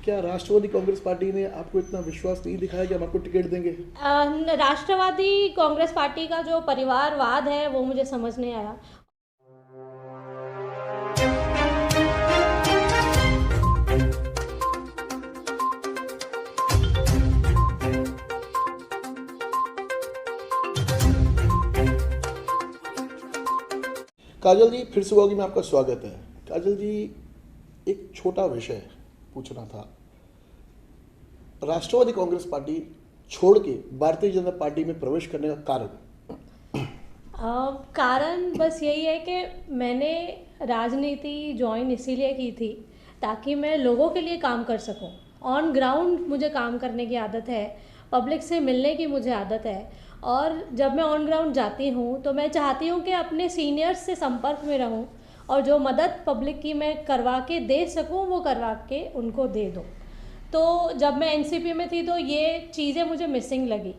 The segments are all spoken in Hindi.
क्या राष्ट्रवादी कांग्रेस पार्टी ने आपको इतना विश्वास नहीं दिखाया कि हम आपको टिकट देंगे? राष्ट्रवादी कांग्रेस पार्टी का जो परिवारवाद है वो मुझे समझ नहीं आया। काजल जी, फिर से होगी में आपका स्वागत है। काजल जी, एक छोटा विषय पूछना था। राष्ट्रवादी कांग्रेस पार्टी छोड़ के भारतीय जनता पार्टी में प्रवेश करने का कारण? कारण बस यही है कि मैंने राजनीति ज्वाइन इसीलिए की थी ताकि मैं लोगों के लिए काम कर सकूं। ऑन ग्राउंड मुझे काम करने की आदत है, पब्लिक से मिलने की मुझे आदत है, और जब मैं ऑन ग्राउंड जाती हूं तो मैं चाहती हूं कि अपने सीनियर्स से संपर्क में रहूं और जो मदद पब्लिक की मैं करवा के दे सकूं वो करवा के उनको दे दूं। तो जब मैं एनसीपी में थी तो ये चीज़ें मुझे मिसिंग लगी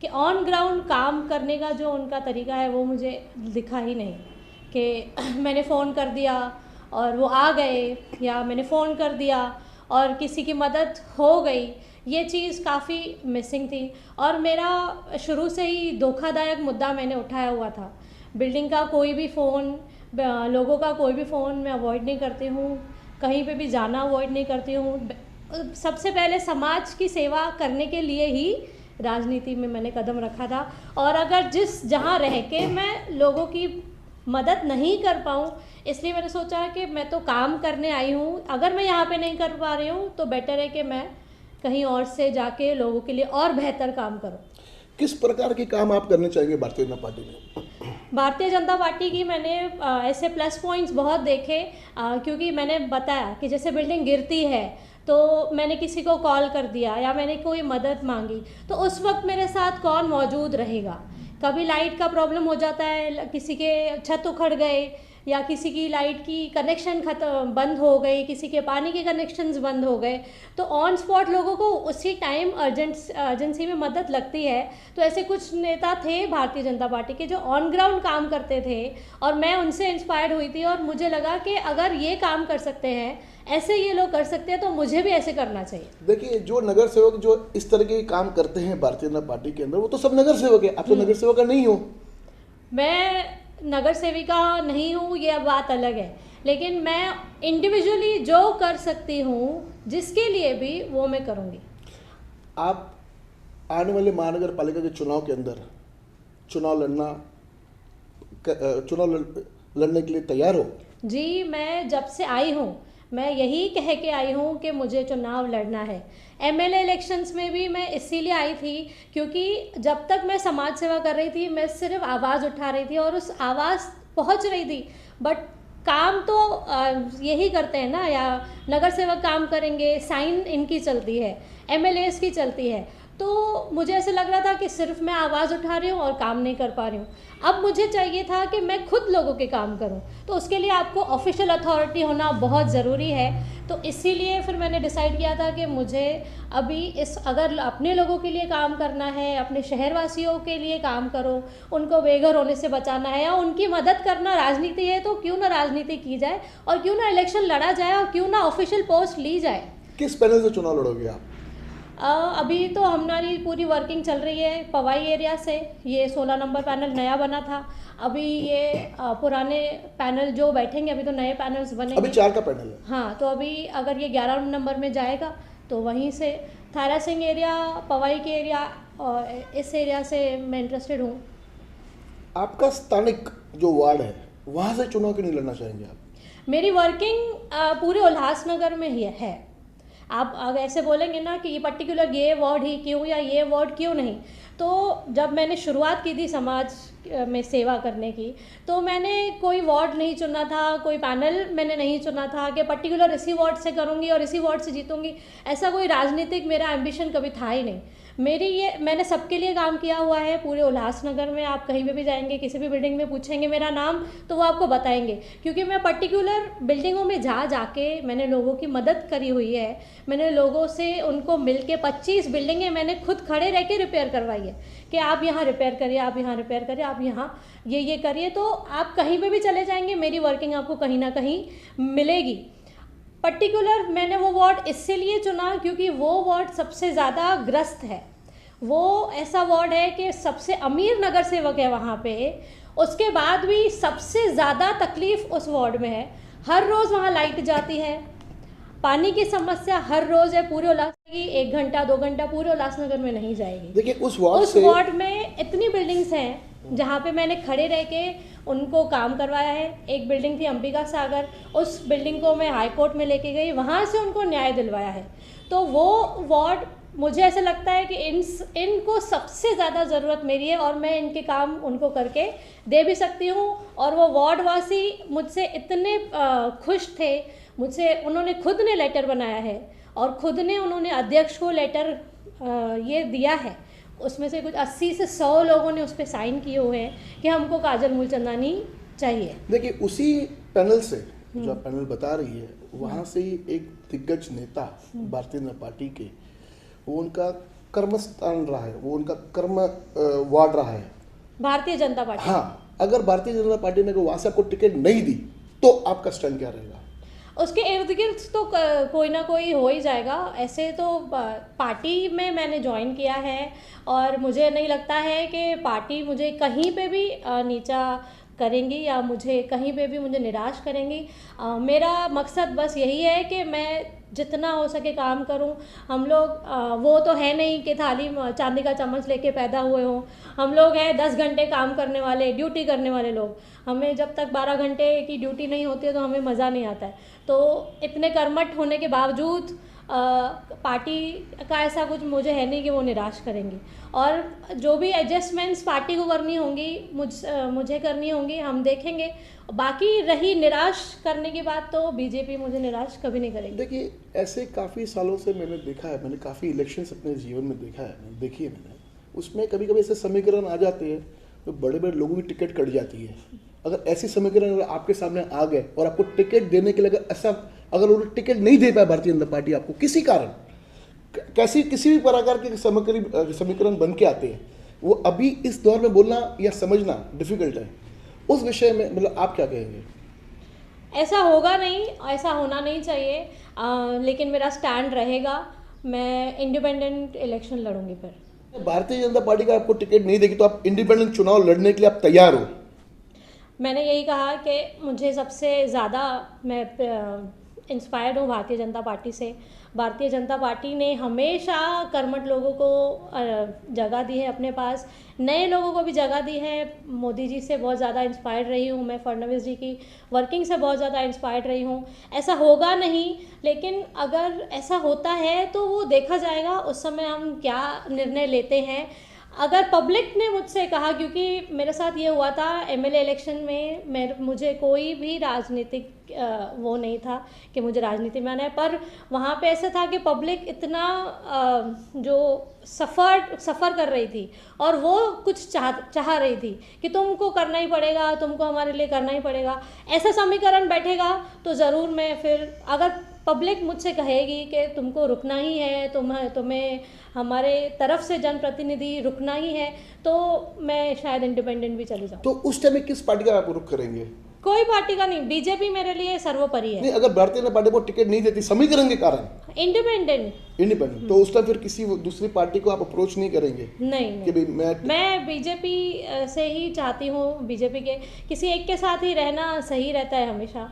कि ऑन ग्राउंड काम करने का जो उनका तरीका है वो मुझे दिखा ही नहीं कि मैंने फ़ोन कर दिया और वो आ गए, या मैंने फ़ोन कर दिया और किसी की मदद हो गई। ये चीज़ काफ़ी मिसिंग थी और मेरा शुरू से ही धोखादायक मुद्दा मैंने उठाया हुआ था। बिल्डिंग का कोई भी फ़ोन, लोगों का कोई भी फ़ोन मैं अवॉइड नहीं करती हूँ, कहीं पे भी जाना अवॉइड नहीं करती हूँ। सबसे पहले समाज की सेवा करने के लिए ही राजनीति में मैंने कदम रखा था। और अगर जहाँ रह के मैं लोगों की मदद नहीं कर पाऊँ, इसलिए मैंने सोचा कि मैं तो काम करने आई हूँ, अगर मैं यहाँ पे नहीं कर पा रही हूँ तो बेटर है कि मैं कहीं और से जाके लोगों के लिए और बेहतर काम करूँ। किस प्रकार के काम आप करने चाहेंगे भारतीय जनता पार्टी में? भारतीय जनता पार्टी की मैंने ऐसे प्लस पॉइंट्स बहुत देखे, क्योंकि मैंने बताया कि जैसे बिल्डिंग गिरती है तो मैंने किसी को कॉल कर दिया या मैंने कोई मदद मांगी तो उस वक्त मेरे साथ कौन मौजूद रहेगा। कभी लाइट का प्रॉब्लम हो जाता है, किसी के छत उखड़ गए या किसी की लाइट की कनेक्शन बंद हो गई, किसी के पानी के कनेक्शंस बंद हो गए, तो ऑन स्पॉट लोगों को उसी टाइम अर्जेंसी में मदद लगती है। तो ऐसे कुछ नेता थे भारतीय जनता पार्टी के जो ऑन ग्राउंड काम करते थे और मैं उनसे इंस्पायर्ड हुई थी और मुझे लगा कि अगर ये काम कर सकते हैं, ऐसे ये लोग कर सकते हैं, तो मुझे भी ऐसे करना चाहिए। देखिए, जो नगर सेवक जो इस तरह के काम करते हैं भारतीय जनता पार्टी के अंदर, वो तो सब नगर सेवक है। आप तो नगर सेवक नहीं हो। मैं नगर सेविका नहीं हूँ, ये बात अलग है, लेकिन मैं इंडिविजुअली जो कर सकती हूँ जिसके लिए भी वो मैं करूँगी। आप आने वाले महानगर पालिका के चुनाव के अंदर चुनाव लड़ने के लिए तैयार हो? जी, मैं जब से आई हूँ मैं यही कह के आई हूँ कि मुझे चुनाव लड़ना है। एमएलए इलेक्शंस में भी मैं इसीलिए आई थी क्योंकि जब तक मैं समाज सेवा कर रही थी मैं सिर्फ आवाज़ उठा रही थी और उस आवाज़ पहुँच रही थी, बट काम तो यही करते हैं ना, या नगर सेवक काम करेंगे, साइन इनकी चलती है, एमएलएस की चलती है। तो मुझे ऐसे लग रहा था कि सिर्फ मैं आवाज़ उठा रही हूँ और काम नहीं कर पा रही हूँ। अब मुझे चाहिए था कि मैं खुद लोगों के काम करूँ, तो उसके लिए आपको ऑफिशियल अथॉरिटी होना बहुत ज़रूरी है। तो इसीलिए फिर मैंने डिसाइड किया था कि मुझे अभी अगर अपने लोगों के लिए काम करना है, अपने शहरवासियों के लिए काम करो, उनको बेघर होने से बचाना है या उनकी मदद करना राजनीति है, तो क्यों ना राजनीति की जाए और क्यों ना इलेक्शन लड़ा जाए और क्यों ना ऑफिशियल पोस्ट ली जाए। किस पैनल से चुनाव लड़ोगे आप? अभी तो हमारी पूरी वर्किंग चल रही है पवाई एरिया से। ये 16 नंबर पैनल नया बना था। अभी ये पुराने पैनल जो बैठेंगे, अभी तो नए पैनल्स बनेंगे। अभी 4 का पैनल है। हाँ, तो अभी अगर ये 11 नंबर में जाएगा तो वहीं से थारा सिंह एरिया, पवाई के एरिया और इस एरिया से मैं इंटरेस्टेड हूँ। आपका स्थानिक जो वार्ड है वहाँ से चुनाव क्यों नहीं लड़ना चाहेंगे आप? मेरी वर्किंग पूरे उल्लासनगर में ही है। आप अगर ऐसे बोलेंगे ना कि ये पर्टिकुलर ये वार्ड ही क्यों या ये वार्ड क्यों नहीं, तो जब मैंने शुरुआत की थी समाज में सेवा करने की, तो मैंने कोई वार्ड नहीं चुना था, कोई पैनल मैंने नहीं चुना था कि पर्टिकुलर इसी वार्ड से करूँगी और इसी वार्ड से जीतूँगी। ऐसा कोई राजनीतिक मेरा एम्बिशन कभी था ही नहीं। मैंने सबके लिए काम किया हुआ है पूरे उल्लासनगर में। आप कहीं पे भी जाएंगे, किसी भी बिल्डिंग में पूछेंगे मेरा नाम तो वो आपको बताएंगे, क्योंकि मैं पर्टिकुलर बिल्डिंगों में जाके मैंने लोगों की मदद करी हुई है। मैंने लोगों से उनको मिल के 25 बिल्डिंगें मैंने खुद खड़े रह के रिपेयर करवाई है कि आप यहाँ रिपेयर करिए, आप यहाँ रिपेयर करिए, आप यहाँ ये करिए। तो आप कहीं पर भी चले जाएंगे, मेरी वर्किंग आपको कहीं ना कहीं मिलेगी। पर्टिकुलर मैंने वो वार्ड इसलिए चुना क्योंकि वो वार्ड सबसे ज़्यादा ग्रस्त है। वो ऐसा वार्ड है कि सबसे अमीर नगर सेवक है वहाँ पे, उसके बाद भी सबसे ज़्यादा तकलीफ़ उस वार्ड में है। हर रोज़ वहाँ लाइट जाती है, पानी की समस्या हर रोज़ है। पूरे उल्लास की 1 घंटा 2 घंटा पूरे उल्लासनगर में नहीं जाएगी। देखिए उस वार्ड में इतनी बिल्डिंग्स हैं जहाँ पे मैंने खड़े रह के उनको काम करवाया है। एक बिल्डिंग थी अंबिका सागर, उस बिल्डिंग को मैं हाई कोर्ट में लेके गई, वहाँ से उनको न्याय दिलवाया है। तो वो वार्ड मुझे ऐसा लगता है कि इनको सबसे ज़्यादा ज़रूरत मेरी है और मैं इनके काम उनको करके दे भी सकती हूँ। और वो वार्ड वासी मुझसे इतने खुश थे, मुझसे उन्होंने खुद ने लेटर बनाया है और खुद ने उन्होंने अध्यक्ष को लेटर ये दिया है। उसमें से कुछ 80 से 100 लोगों ने उस पर साइन किए हुए हैं कि हमको काजल मूलचंदानी चाहिए। देखिए उसी पैनल से जो आप पैनल बता रही है, वहाँ से ही एक दिग्गज नेता भारतीय जनता पार्टी के, वो उनका कर्मस्थान रहा है, वो उनका कर्म वार्ड रहा है भारतीय जनता पार्टी। हाँ, अगर भारतीय जनता पार्टी ने वहाँ से आपको टिकट नहीं दी तो आपका स्टैंड क्या रहेगा? उसके इर्द गिर्द तो कोई ना कोई हो ही जाएगा। ऐसे तो पार्टी में मैंने ज्वाइन किया है और मुझे नहीं लगता है कि पार्टी मुझे कहीं पे भी नीचा करेंगी या मुझे कहीं पे भी मुझे निराश करेंगी। मेरा मकसद बस यही है कि मैं जितना हो सके काम करूं। हम लोग वो तो है नहीं कि थाली चांदी का चम्मच लेके पैदा हुए हों। हम लोग हैं 10 घंटे काम करने वाले, ड्यूटी करने वाले लोग। हमें जब तक 12 घंटे की ड्यूटी नहीं होती है तो हमें मज़ा नहीं आता है। तो इतने कर्मठ होने के बावजूद पार्टी का ऐसा कुछ मुझे है नहीं कि वो निराश करेंगी। और जो भी एडजस्टमेंट्स पार्टी को करनी होंगी मुझे करनी होंगी, हम देखेंगे। बाकी रही निराश करने की बात, तो बीजेपी मुझे निराश कभी नहीं करेगी। देखिए ऐसे काफ़ी सालों से मैंने देखा है, मैंने काफ़ी इलेक्शंस अपने जीवन में देखा है, देखी है मैंने। उसमें कभी कभी ऐसे समीकरण आ जाते हैं तो बड़े बड़े लोगों की टिकट कट जाती है। अगर ऐसी समीकरण अगर आपके सामने आ गए और आपको टिकट देने के लिए अगर उन्होंने टिकट नहीं दे पाया भारतीय जनता पार्टी आपको किसी कारण, किसी भी प्रकार के समीकरण बन के आते हैं, वो अभी इस दौर में बोलना या समझना डिफिकल्ट है। उस विषय में मतलब आप क्या कहेंगे? ऐसा होगा नहीं, ऐसा होना नहीं चाहिए। लेकिन मेरा स्टैंड रहेगा, मैं इंडिपेंडेंट इलेक्शन लड़ूंगी। फिर भारतीय जनता पार्टी का आपको टिकट नहीं देगी तो आप इंडिपेंडेंट चुनाव लड़ने के लिए आप तैयार हो? मैंने यही कहा कि मुझे सबसे ज़्यादा मैं इंस्पायर्ड हूँ भारतीय जनता पार्टी से। भारतीय जनता पार्टी ने हमेशा कर्मठ लोगों को जगह दी है अपने पास, नए लोगों को भी जगह दी है। मोदी जी से बहुत ज़्यादा इंस्पायर्ड रही हूँ मैं, फडणवीस जी की वर्किंग से बहुत ज़्यादा इंस्पायर्ड रही हूँ। ऐसा होगा नहीं, लेकिन अगर ऐसा होता है तो वो देखा जाएगा, उस समय हम क्या निर्णय लेते हैं। अगर पब्लिक ने मुझसे कहा, क्योंकि मेरे साथ ये हुआ था एमएलए इलेक्शन में, मुझे कोई भी राजनीतिक वो नहीं था कि मुझे राजनीति में आना है, पर वहाँ पे ऐसा था कि पब्लिक इतना जो सफ़र कर रही थी और वो कुछ चाह रही थी कि तुमको करना ही पड़ेगा, तुमको हमारे लिए करना ही पड़ेगा। ऐसा समीकरण बैठेगा तो ज़रूर मैं फिर, अगर पब्लिक मुझसे कहेगी कि तुमको रुकना ही है, तुम्हें हमारे तरफ से जनप्रतिनिधि रुकना ही है, तो मैं शायद इंडिपेंडेंट भी चली जाऊँ। तो उस टाइम में किस पार्टी का आप रुख करेंगे? कोई पार्टी का नहीं, बीजेपी मेरे लिए सर्वोपरि है। नहीं, अगर भारतीय जनता पार्टी को टिकट नहीं देती समीकरण के कारण, इंडिपेंडेंट, तो उस टाइम फिर किसी दूसरी पार्टी को आप अप्रोच नहीं करेंगे? नहीं, कि भाई मैं बीजेपी से ही चाहती हूँ। बीजेपी के किसी एक के साथ ही रहना सही रहता है हमेशा,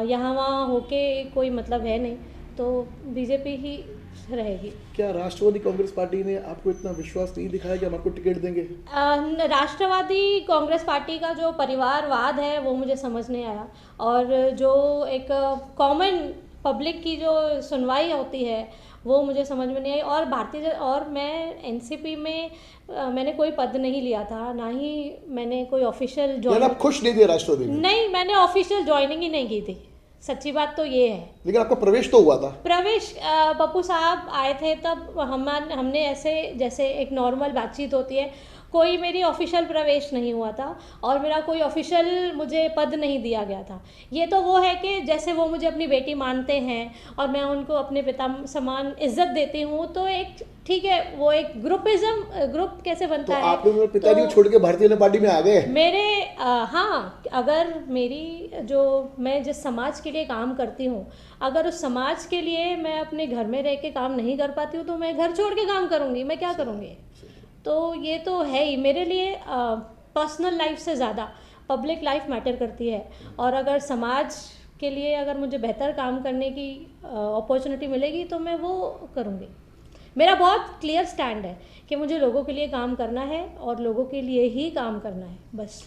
यहाँ वहाँ होके कोई मतलब है नहीं, तो बीजेपी ही रहेगी। क्या राष्ट्रवादी कांग्रेस पार्टी ने आपको इतना विश्वास नहीं दिखाया कि हम आपको टिकट देंगे? राष्ट्रवादी कांग्रेस पार्टी का जो परिवारवाद है वो मुझे समझ नहीं आया, और जो एक कॉमन पब्लिक की जो सुनवाई होती है वो मुझे समझ में नहीं आई। और मैं एनसीपी में मैंने कोई पद नहीं लिया था, ना ही मैंने कोई ऑफिशियल ज्वाइन। आप खुश नहीं थे राष्ट्रवादी में? नहीं, मैंने ऑफिशियल ज्वाइनिंग ही नहीं की थी, सच्ची बात तो ये है। लेकिन आपका प्रवेश तो हुआ था? प्रवेश पप्पू साहब आए थे तब हमने ऐसे, जैसे एक नॉर्मल बातचीत होती है, कोई मेरी ऑफिशियल प्रवेश नहीं हुआ था और मेरा कोई ऑफिशियल मुझे पद नहीं दिया गया था। ये तो वो है कि जैसे वो मुझे अपनी बेटी मानते हैं और मैं उनको अपने पिता समान इज्जत देती हूँ, तो एक ठीक है, वो एक ग्रुप कैसे बनता तो है। आपने मेरे पिताजी को छोड़ के भारतीय जनता पार्टी में आ गए? मेरे हाँ, अगर मेरी जो मैं जिस समाज के लिए काम करती हूँ, अगर उस समाज के लिए मैं अपने घर में रह के काम नहीं कर पाती हूँ तो मैं घर छोड़ के काम करूँगी, मैं क्या करूँगी। तो ये तो है ही मेरे लिए, पर्सनल लाइफ से ज़्यादा पब्लिक लाइफ मैटर करती है। और अगर समाज के लिए अगर मुझे बेहतर काम करने की अपॉर्चुनिटी मिलेगी तो मैं वो करूँगी। मेरा बहुत क्लियर स्टैंड है कि मुझे लोगों के लिए काम करना है और लोगों के लिए ही काम करना है, बस।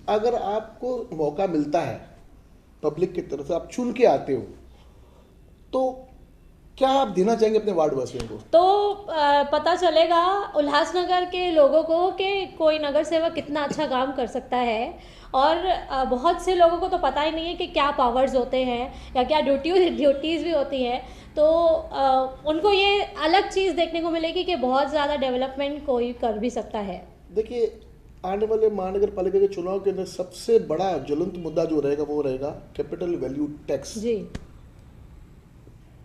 अगर आपको मौका मिलता है पब्लिक की तरफ से, आप चुन के आते हो, तो क्या आप देना चाहेंगे अपने वार्ड वासियों को? तो पता चलेगा उल्लासनगर के लोगों को कि कोई नगर सेवक कितना अच्छा काम कर सकता है। और बहुत से लोगों को तो पता ही नहीं है कि क्या पावर्स होते हैं या क्या ड्यूटीज़ भी होती हैं। तो उनको ये अलग चीज़ देखने को मिलेगी कि बहुत ज़्यादा डेवलपमेंट कोई कर भी सकता है। देखिए, आने वाले महानगर पालिका के चुनाव के अंदर सबसे बड़ा ज्वलंत मुद्दा जो रहेगा वो रहेगा कैपिटल वैल्यू टैक्स। जी,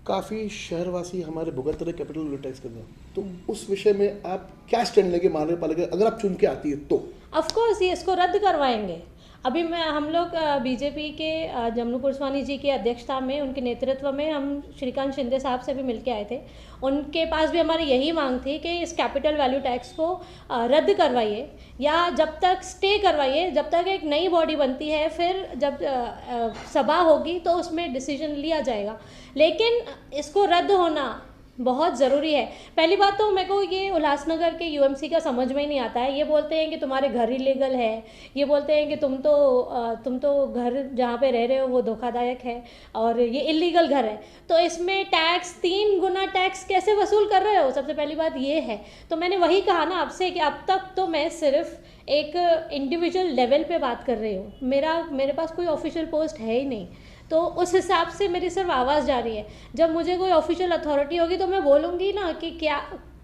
काफ़ी शहरवासी हमारे भुगत रहे कैपिटल वैल्यू टैक्स के अंदर, तो उस विषय में आप क्या स्टैंड लेंगे महानगर पालिका, अगर आप चुन के आती है तो? ऑफ कोर्स ये इसको रद्द करवाएंगे। अभी हम लोग बीजेपी के जमनू पुरस्वानी जी की अध्यक्षता में, उनके नेतृत्व में हम श्रीकांत शिंदे साहब से भी मिलके आए थे। उनके पास भी हमारी यही मांग थी कि इस कैपिटल वैल्यू टैक्स को रद्द करवाइए या जब तक स्टे करवाइए, जब तक एक नई बॉडी बनती है, फिर जब सभा होगी तो उसमें डिसीजन लिया जाएगा। लेकिन इसको रद्द होना बहुत ज़रूरी है। पहली बात तो मेरे को ये उल्लासनगर के यूएमसी का समझ में ही नहीं आता है। ये बोलते हैं कि तुम्हारे घर इलीगल है, ये बोलते हैं कि तुम तो घर जहाँ पे रह रहे हो वो धोखादायक है और ये इलीगल घर है। तो इसमें टैक्स 3 गुना टैक्स कैसे वसूल कर रहे हो? सबसे पहली बात ये है। तो मैंने वही कहा ना आपसे कि अब तक तो मैं सिर्फ एक इंडिविजुअल लेवल पे बात कर रही हूँ, मेरे पास कोई ऑफिशियल पोस्ट है ही नहीं। तो उस हिसाब से मेरी सिर्फ आवाज़ जा रही है। जब मुझे कोई ऑफिशियल अथॉरिटी होगी तो मैं बोलूँगी ना कि क्या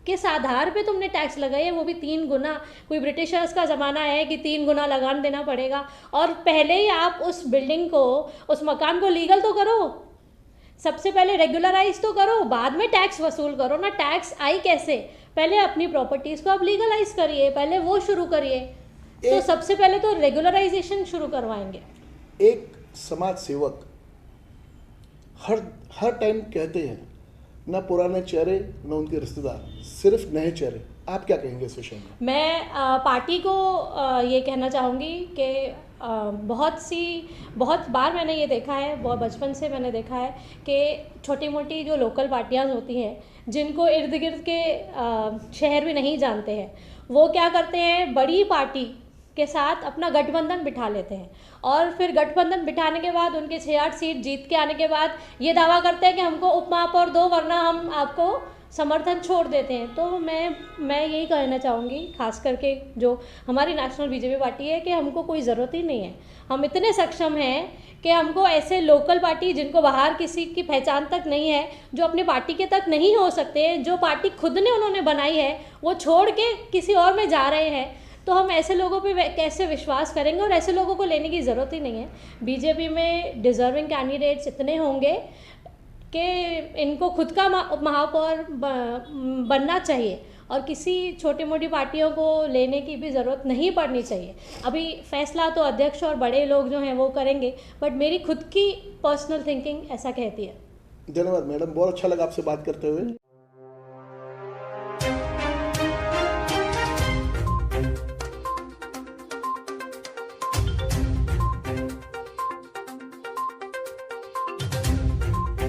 किस आधार पे तुमने टैक्स लगाई है, वो भी 3 गुना। कोई ब्रिटिशर्स का ज़माना है कि 3 गुना लगान देना पड़ेगा। और पहले ही आप उस बिल्डिंग को, उस मकान को लीगल तो करो, सबसे पहले रेगुलराइज तो करो, बाद में टैक्स वसूल करो ना। टैक्स आई कैसे? पहले अपनी प्रॉपर्टीज़ को आप लीगलाइज करिए, पहले वो शुरू करिए। तो सबसे पहले तो रेगुलराइजेशन शुरू करवाएंगे। एक समाज सेवक हर टाइम कहते हैं ना पुराने चेहरे न उनके रिश्तेदार, सिर्फ नए चेहरे। आप क्या कहेंगे इस विषय में? मैं पार्टी को ये कहना चाहूँगी कि बहुत बार मैंने ये देखा है, बहुत बचपन से मैंने देखा है कि छोटी मोटी जो लोकल पार्टियाँ होती हैं, जिनको इर्द गिर्द के शहर भी नहीं जानते हैं, वो क्या करते हैं, बड़ी पार्टी के साथ अपना गठबंधन बिठा लेते हैं और फिर गठबंधन बिठाने के बाद उनके 6-8 सीट जीत के आने के बाद ये दावा करते हैं कि हमको उप महापौर दो वरना हम आपको समर्थन छोड़ देते हैं। तो मैं यही कहना चाहूँगी, खास करके जो हमारी नेशनल बीजेपी पार्टी है, कि हमको कोई ज़रूरत ही नहीं है। हम इतने सक्षम हैं कि हमको ऐसे लोकल पार्टी जिनको बाहर किसी की पहचान तक नहीं है, जो अपने पार्टी के तक नहीं हो सकते, जो पार्टी खुद ने उन्होंने बनाई है, वो छोड़ के किसी और में जा रहे हैं, तो हम ऐसे लोगों पे कैसे विश्वास करेंगे? और ऐसे लोगों को लेने की ज़रूरत ही नहीं है। बीजेपी में डिज़र्विंग कैंडिडेट्स इतने होंगे कि इनको खुद का महापौर बनना चाहिए और किसी छोटी मोटी पार्टियों को लेने की भी ज़रूरत नहीं पड़नी चाहिए। अभी फैसला तो अध्यक्ष और बड़े लोग जो हैं वो करेंगे, बट मेरी खुद की पर्सनल थिंकिंग ऐसा कहती है। धन्यवाद मैडम, बहुत अच्छा लगा आपसे बात करते हुए।